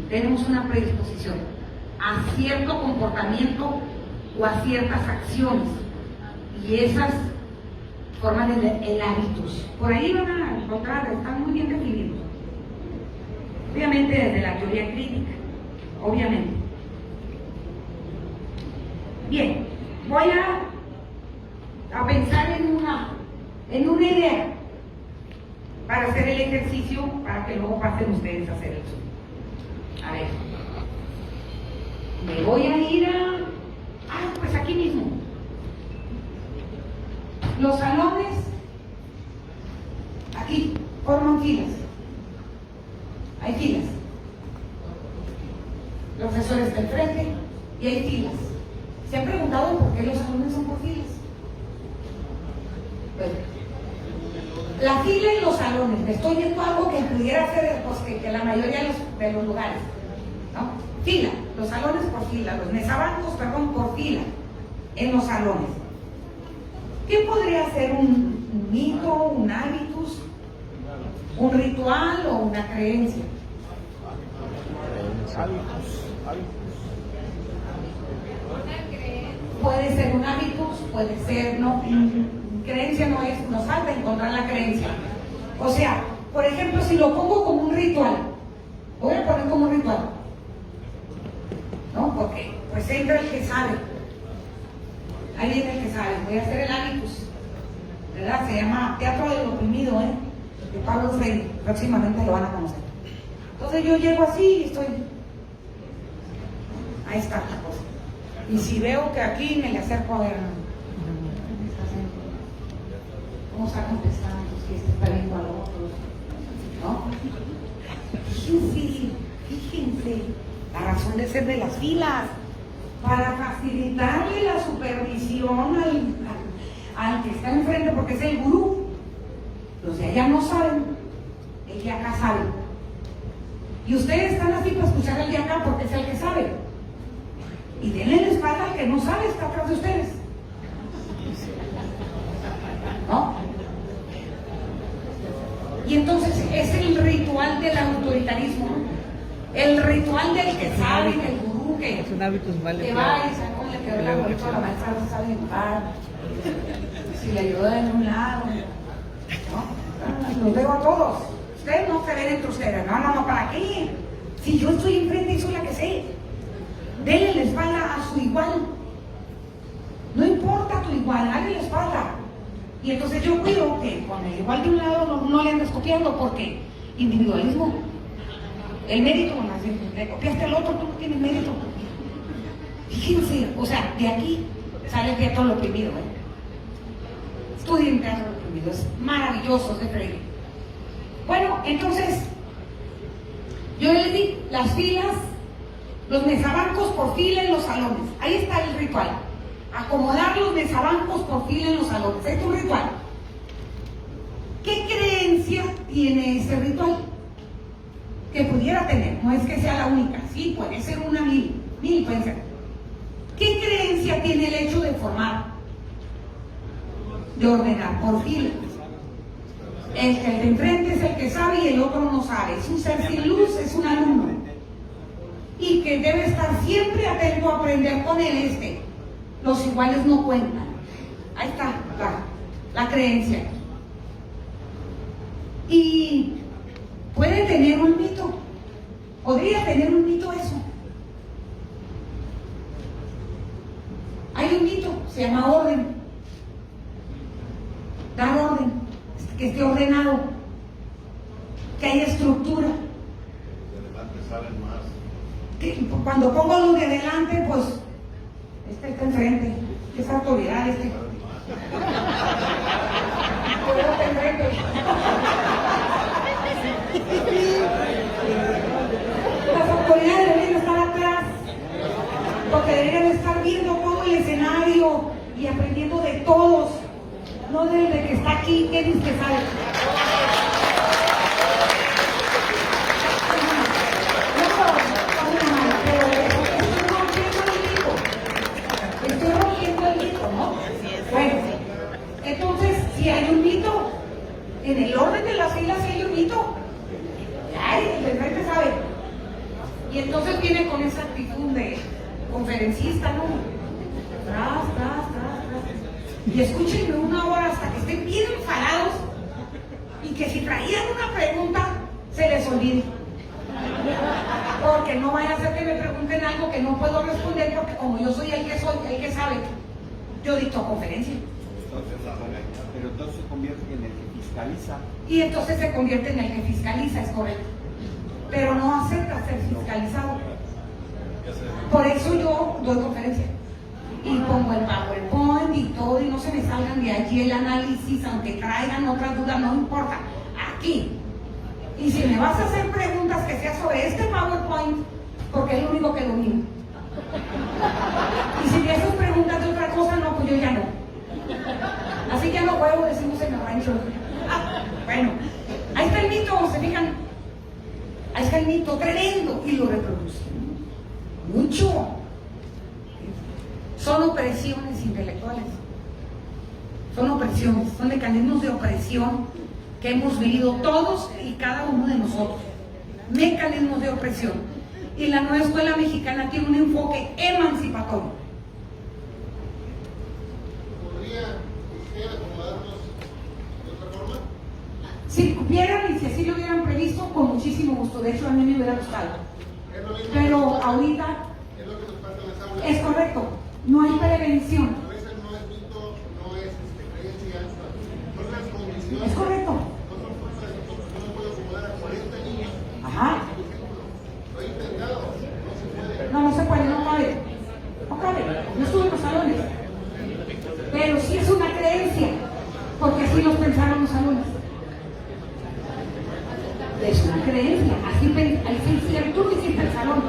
Tenemos una predisposición a cierto comportamiento o a ciertas acciones. Y esas forman el hábitus. Por ahí van a encontrar, están muy bien definidos. Obviamente desde la teoría crítica, obviamente. Bien, voy a pensar en una idea para hacer el ejercicio, para que luego pasen ustedes a hacer eso. A ver, me voy a ir pues aquí mismo. Los salones, aquí, forman filas. Hay filas. Los profesores del frente y hay filas. ¿Se han preguntado por qué los salones son por filas? Bueno, la fila y los salones. Me estoy viendo algo que pudiera ser que la mayoría de los lugares, ¿no? Fila, los salones por fila, los mesabancos, perdón, por fila en los salones. ¿Qué podría ser un mito, un hábitus, un ritual o una creencia? Puede ser un hábitus, puede ser, no, creencia no es, nos falta encontrar la creencia. O sea, por ejemplo, si lo pongo como un ritual, voy a poner como un ritual, ¿no? Porque pues entra el que sabe. Ahí viene el que sabe. Voy a hacer el hábitus, ¿verdad? Se llama Teatro del Oprimido, de Pablo Freire. Próximamente lo van a conocer. Entonces yo llego así y estoy. Ahí está la cosa. Y si veo que aquí me le acerco a ver cómo está contestando, si este está viendo a los otros, ¿no? Fíjense, la razón de ser de las filas, para facilitarle la supervisión al que está enfrente, porque es el gurú. Los de allá no saben, el de acá sabe. Y ustedes están así para escuchar al de acá porque es el que sabe. Y denle la espalda al que no sabe, está atrás de ustedes. ¿No? Y entonces es el ritual del autoritarismo, ¿no? El ritual del que sabe, del gurú que es un hábitus, vale, que va y sabe cómo le quedó la bolita a la maestra, no sabe dibujar, si le ayudó en un lado, ¿no? Los veo a todos. Ustedes no se ven entre ustedes, no, ¿para qué? Si yo estoy enfrente y soy la que sé. Denle la espalda a su igual. No importa tu igual, dale la espalda. Y entonces yo cuido que con el igual de un lado no le andes copiando, porque individualismo. El mérito, le copiaste al otro, tú no tienes mérito. Fíjense, o sea, de aquí sale el teatro del oprimido. Estudien teatro del oprimido, es maravilloso, es de Freire. Bueno, entonces, yo les di las filas, los mesabancos por fila en los salones. Ahí está el ritual. Acomodar los mesabancos por fila en los salones. Este es un ritual. ¿Qué creencia tiene ese ritual? Que pudiera tener, no es que sea la única, sí, puede ser una mil pueden ser. ¿Qué creencia tiene el hecho de formar, de ordenar por fila? El de enfrente es el que sabe y el otro no sabe, es un ser sin luz, es un alumno. Y que debe estar siempre atento a aprender con él los iguales no cuentan. Ahí está la creencia. Y puede tener un mito, podría tener un mito eso. Hay un mito, se llama orden. Dar orden, que esté ordenado, que haya estructura. Que cuando pongo los de adelante, pues este está enfrente, es autoridad Las autoridades deberían estar atrás, porque deberían estar viendo todo el escenario y aprendiendo de todos, no del de que está aquí, que dice que Si hay un mito, en el orden de las filas sí hay un mito. Ay, el frente sabe. Y entonces viene con esa actitud de conferencista, ¿no? Tras. Y escúchenme una hora hasta que estén bien enfadados y que si traían una pregunta, se les olvide. Porque no vaya a ser que me pregunten algo que no puedo responder, porque como yo soy, el que sabe, yo dicto conferencia. Pero entonces se convierte en el que fiscaliza. Y entonces se convierte en el que fiscaliza, es correcto. Pero no acepta ser fiscalizado. Por eso yo doy conferencia. Y pongo el PowerPoint y todo, y no se me salgan de allí el análisis, aunque traigan otras dudas, no importa. Aquí. Y si me vas a hacer preguntas que sean sobre este PowerPoint, porque es lo único que domino. Y si me haces preguntas de otra cosa, no, pues yo ya no. Así que no juego, decimos en el rancho. Bueno, ahí está el mito, ¿se fijan? Ahí está el mito tremendo y lo reproducen mucho. Son opresiones intelectuales. Son opresiones, son mecanismos de opresión que hemos vivido todos y cada uno de nosotros. Mecanismos de opresión. Y la nueva escuela mexicana tiene un enfoque emancipatorio. ¿Podría usted acomodarnos de otra forma? Si cupieran y si así lo hubieran previsto, con muchísimo gusto. De hecho, a mí me hubiera gustado. Pero ahorita Es lo que nos pasa en las aulas. es correcto. No hay prevención. A veces no es mito, no es creencia, son las condiciones. Es correcto. No son fuerzas de nosotros. Yo no puedo acomodar a 40 niños. Ajá. Lo he intentado, no se puede. No se puede, no cabe. No cabe. No estuve en los salones. Pero sí es una creencia, porque así los pensaron los salones. Es una creencia. Así tú lo hiciste el salón.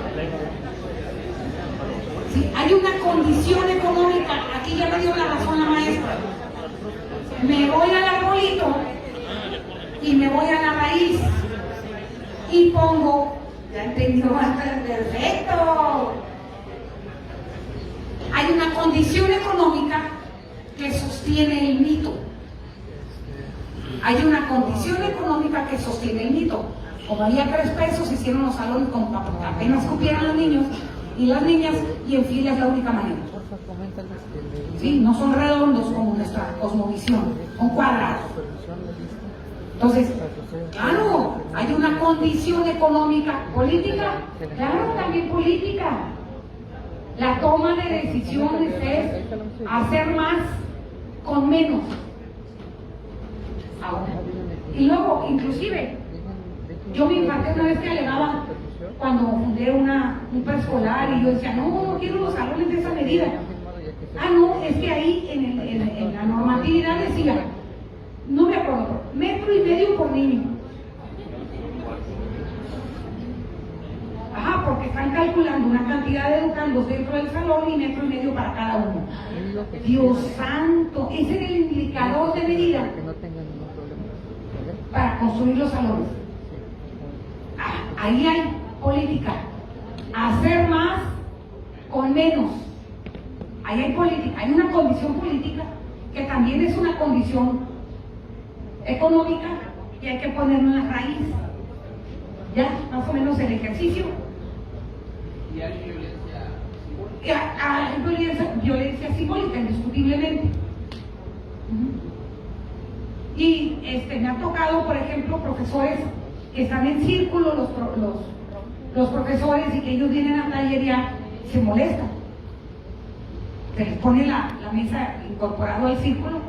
Sí, hay una condición económica. Aquí ya me dio la razón la maestra. Me voy al arbolito y me voy a la raíz y pongo, ya entendió, perfecto. Hay una condición económica que sostiene el mito. Hay una condición económica que sostiene el mito. Como había 3 pesos, hicieron los salones con apenas cupieran los niños y las niñas, y en fila es la única manera. Sí, no son redondos como nuestra cosmovisión, son cuadrados. Entonces, claro, hay una condición económica, política, claro, también política. La toma de decisiones es hacer más con menos. Ahora. Y luego, inclusive, yo me impacté una vez que alegaba cuando fundé un preescolar y yo decía, no quiero los salones de esa medida. Ah, no, es que ahí en la normatividad decía, no me acuerdo, 1,5 metros por niño. Ajá, porque están calculando una cantidad de educandos dentro del salón y 1,5 metros para cada uno. Dios santo, ese era el indicador de medida para construir los salones. Ahí hay política. Hacer más con menos. Ahí hay política. Hay una condición política que también es una condición económica y hay que ponerlo en la raíz. Ya, más o menos el ejercicio. Y hay violencia simbólica. Hay violencia simbólica, indiscutiblemente. Y me ha tocado, por ejemplo, profesores que están en círculo, los profesores, y que ellos vienen a taller ya se molestan. Se les pone la mesa incorporado al círculo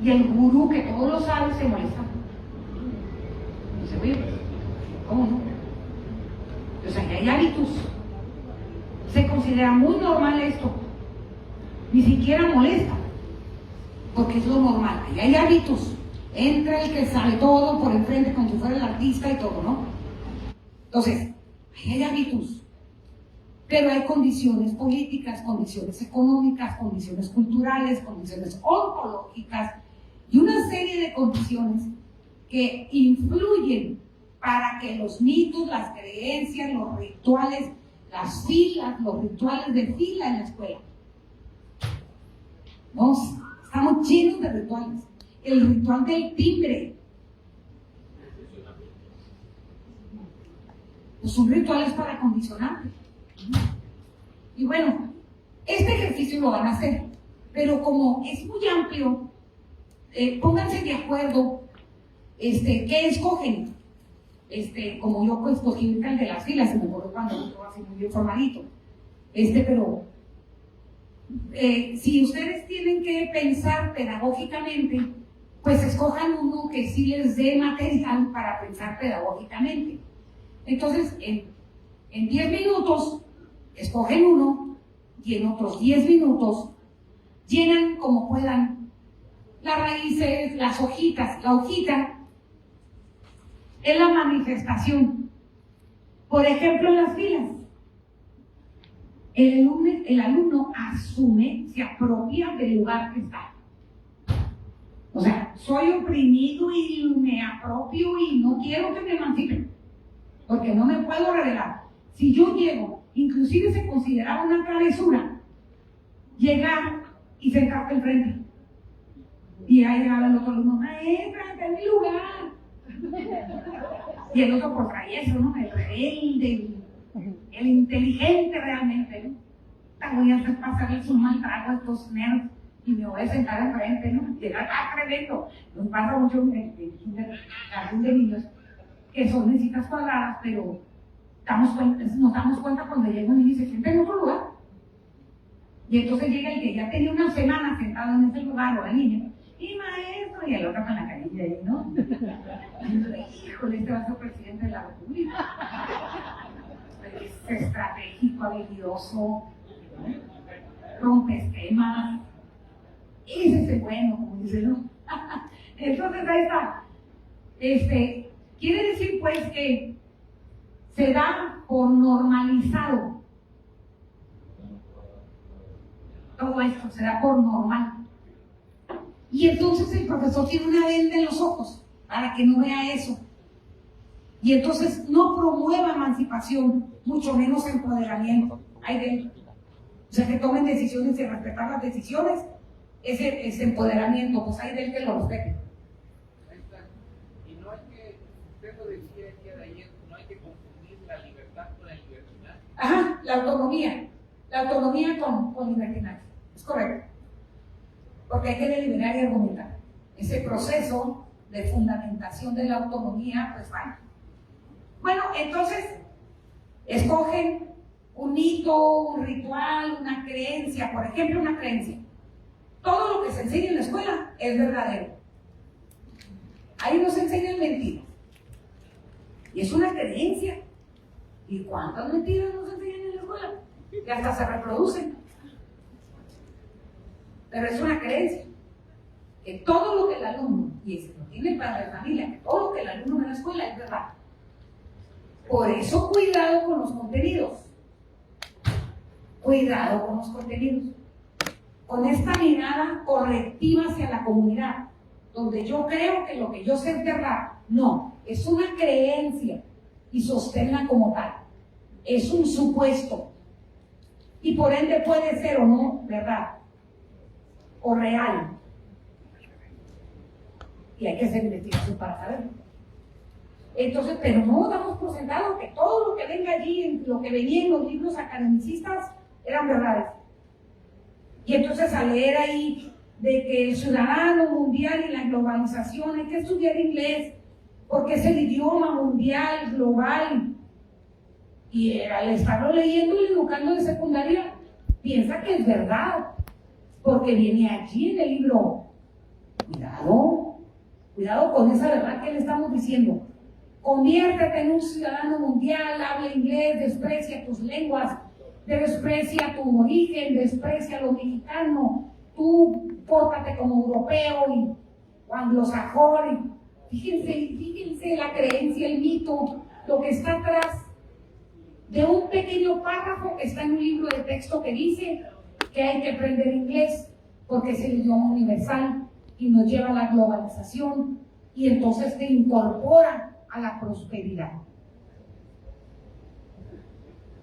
y el gurú, que todo lo sabe, se molesta. Dice, oye, ¿cómo no? O sea, que hay hábitos. Se considera muy normal esto. Ni siquiera molesta, porque es lo normal. Ahí hay hábitos. Entra el que sabe todo por enfrente, como si fuera el artista y todo, ¿no? Entonces, ahí hay hábitos. Pero hay condiciones políticas, condiciones económicas, condiciones culturales, condiciones ontológicas y una serie de condiciones que influyen para que los mitos, las creencias, los rituales, las filas, los rituales de fila en la escuela. No, estamos llenos de rituales. el ritual del timbre. Pues son rituales para acondicionarte. Y bueno, este ejercicio lo van a hacer, pero como es muy amplio, pónganse de acuerdo, ¿qué escogen? Como yo pues escogí el de las filas, se me ocurrió cuando yo así muy bien formadito. Pero si ustedes tienen que pensar pedagógicamente, pues escojan uno que sí les dé material para pensar pedagógicamente. Entonces, en 10 minutos, escogen uno y en otros 10 minutos llenan como puedan las raíces, las hojitas. La hojita es la manifestación. Por ejemplo, en las filas, el alumno asume, se apropia del lugar que está. O sea, soy oprimido y me apropio y no quiero que me emancipen, porque no me puedo revelar. Si yo llego, inclusive se consideraba una travesura, llegar y sentarte enfrente. Y ahí llegaba el otro alumno, maestra, está en mi lugar. Y el otro por travieso, ¿no? El rebelde, el inteligente realmente, ¿no? Te voy a hacer pasarles un mal trago a estos nerds y me voy a sentar enfrente, ¿no? Llegar tremendo. Nos pasa mucho en el jardín de niños, que son mesitas cuadradas, pero nos damos cuenta cuando llega un niño y se sienta en otro lugar. Y entonces llega el que ya tenía una semana sentado en ese lugar, o la niña, y maestro, y el otro con la carilla ahí, ¿no? Y entonces, híjole, este va a ser presidente de la República. Es estratégico, habilidoso, rompe esquemas. Ese es el bueno, como dice, ¿no? Entonces ahí está. Quiere decir pues que se da por normalizado. Todo esto se da por normal. Y entonces el profesor tiene una venda en los ojos para que no vea eso. Y entonces no promueva emancipación, mucho menos empoderamiento. Ahí dentro. O sea, que tomen decisiones y respetar las decisiones, ese empoderamiento, pues ahí del que lo respete. Ahí está. Y no hay que, usted lo decía el día de ayer, no hay que confundir la libertad con la libertad. Ajá, la autonomía con libertinaje, es correcto. Porque hay que deliberar y argumentar. Ese proceso de fundamentación de la autonomía, pues vaya. Bueno, entonces, escogen un mito, un ritual, una creencia. Por ejemplo, una creencia. Todo lo que se enseña en la escuela es verdadero. Ahí nos enseñan mentiras. Y es una creencia. ¿Y cuántas mentiras nos enseñan en la escuela? Que hasta se reproducen. Pero es una creencia. Que todo lo que el alumno, y eso lo tiene el padre de familia, que todo lo que el alumno ve en la escuela es verdad. Por eso, cuidado con los contenidos. Cuidado con los contenidos. Con esta mirada correctiva hacia la comunidad, donde yo creo que lo que yo sé es verdad. No, es una creencia y sosténla como tal. Es un supuesto. Y por ende puede ser o no verdad o real. Y hay que hacer investigación para saberlo. Entonces, pero no damos por sentado que todo lo que venga allí, lo que venía en los libros academicistas, eran verdades. Y entonces a leer ahí de que el ciudadano mundial y la globalización, hay que estudiar inglés, porque es el idioma mundial, global. Y al estarlo leyendo y educando de secundaria, piensa que es verdad, porque viene allí en el libro. Cuidado con esa verdad que le estamos diciendo. Conviértete en un ciudadano mundial, habla inglés, desprecia tus lenguas, desprecia tu origen, desprecia lo mexicano, tú pórtate como europeo y anglosajón. Fíjense la creencia, el mito, lo que está atrás de un pequeño párrafo que está en un libro de texto que dice que hay que aprender inglés porque es el idioma universal y nos lleva a la globalización y entonces te incorpora a la prosperidad.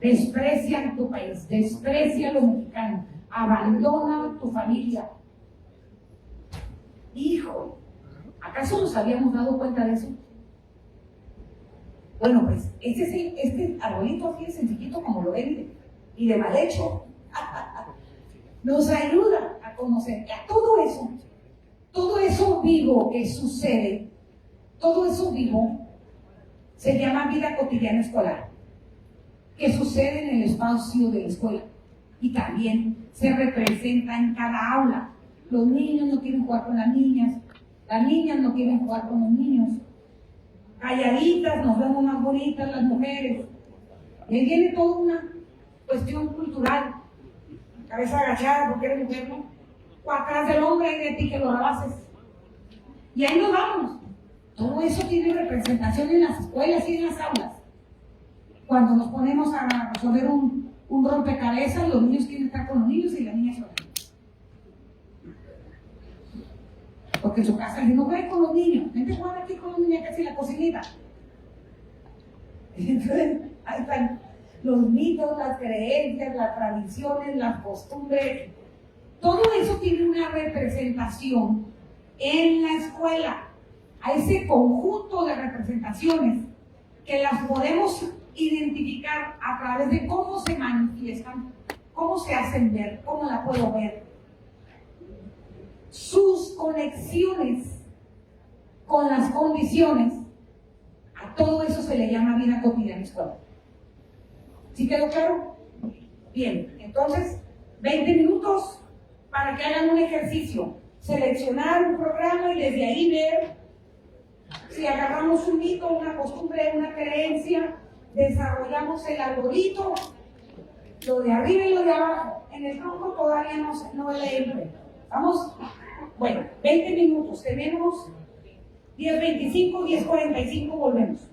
Desprecia tu país, desprecia lo mexicano, abandona tu familia. Hijo, ¿Acaso nos habíamos dado cuenta de eso? Bueno, pues este arbolito así de sencillito como lo ven y de mal hecho, nos ayuda a conocer a todo eso vivo que sucede, todo eso vivo se llama vida cotidiana escolar, que sucede en el espacio de la escuela y también se representa en cada aula. Los niños no quieren jugar con las niñas no quieren jugar con los niños. Calladitas, nos vemos más bonitas las mujeres. Y ahí viene toda una cuestión cultural. Cabeza agachada porque eres mujer, ¿no? O atrás del hombre y de ti que lo haces. Y ahí nos vamos. Todo eso tiene representación en las escuelas y en las aulas. Cuando nos ponemos a resolver un rompecabezas, los niños quieren estar con los niños y las niñas con los niños. Porque en su casa dicen, no juegues con los niños, vente a jugar aquí con los niños, casi la cocinita. Entonces, ahí están los mitos, las creencias, las tradiciones, las costumbres. Todo eso tiene una representación en la escuela. A ese conjunto de representaciones que las podemos identificar a través de cómo se manifiestan, cómo se hacen ver, cómo la puedo ver. Sus conexiones con las condiciones, a todo eso se le llama vida cotidiana escolar. ¿Sí quedó claro? Bien, entonces 20 minutos para que hagan un ejercicio, seleccionar un programa y desde ahí ver si agarramos un mito, una costumbre, una creencia, desarrollamos el arbolito, lo de arriba y lo de abajo. En el tronco todavía no le entre. Vamos, bueno, 20 minutos, tenemos 10:25, 10:45, volvemos.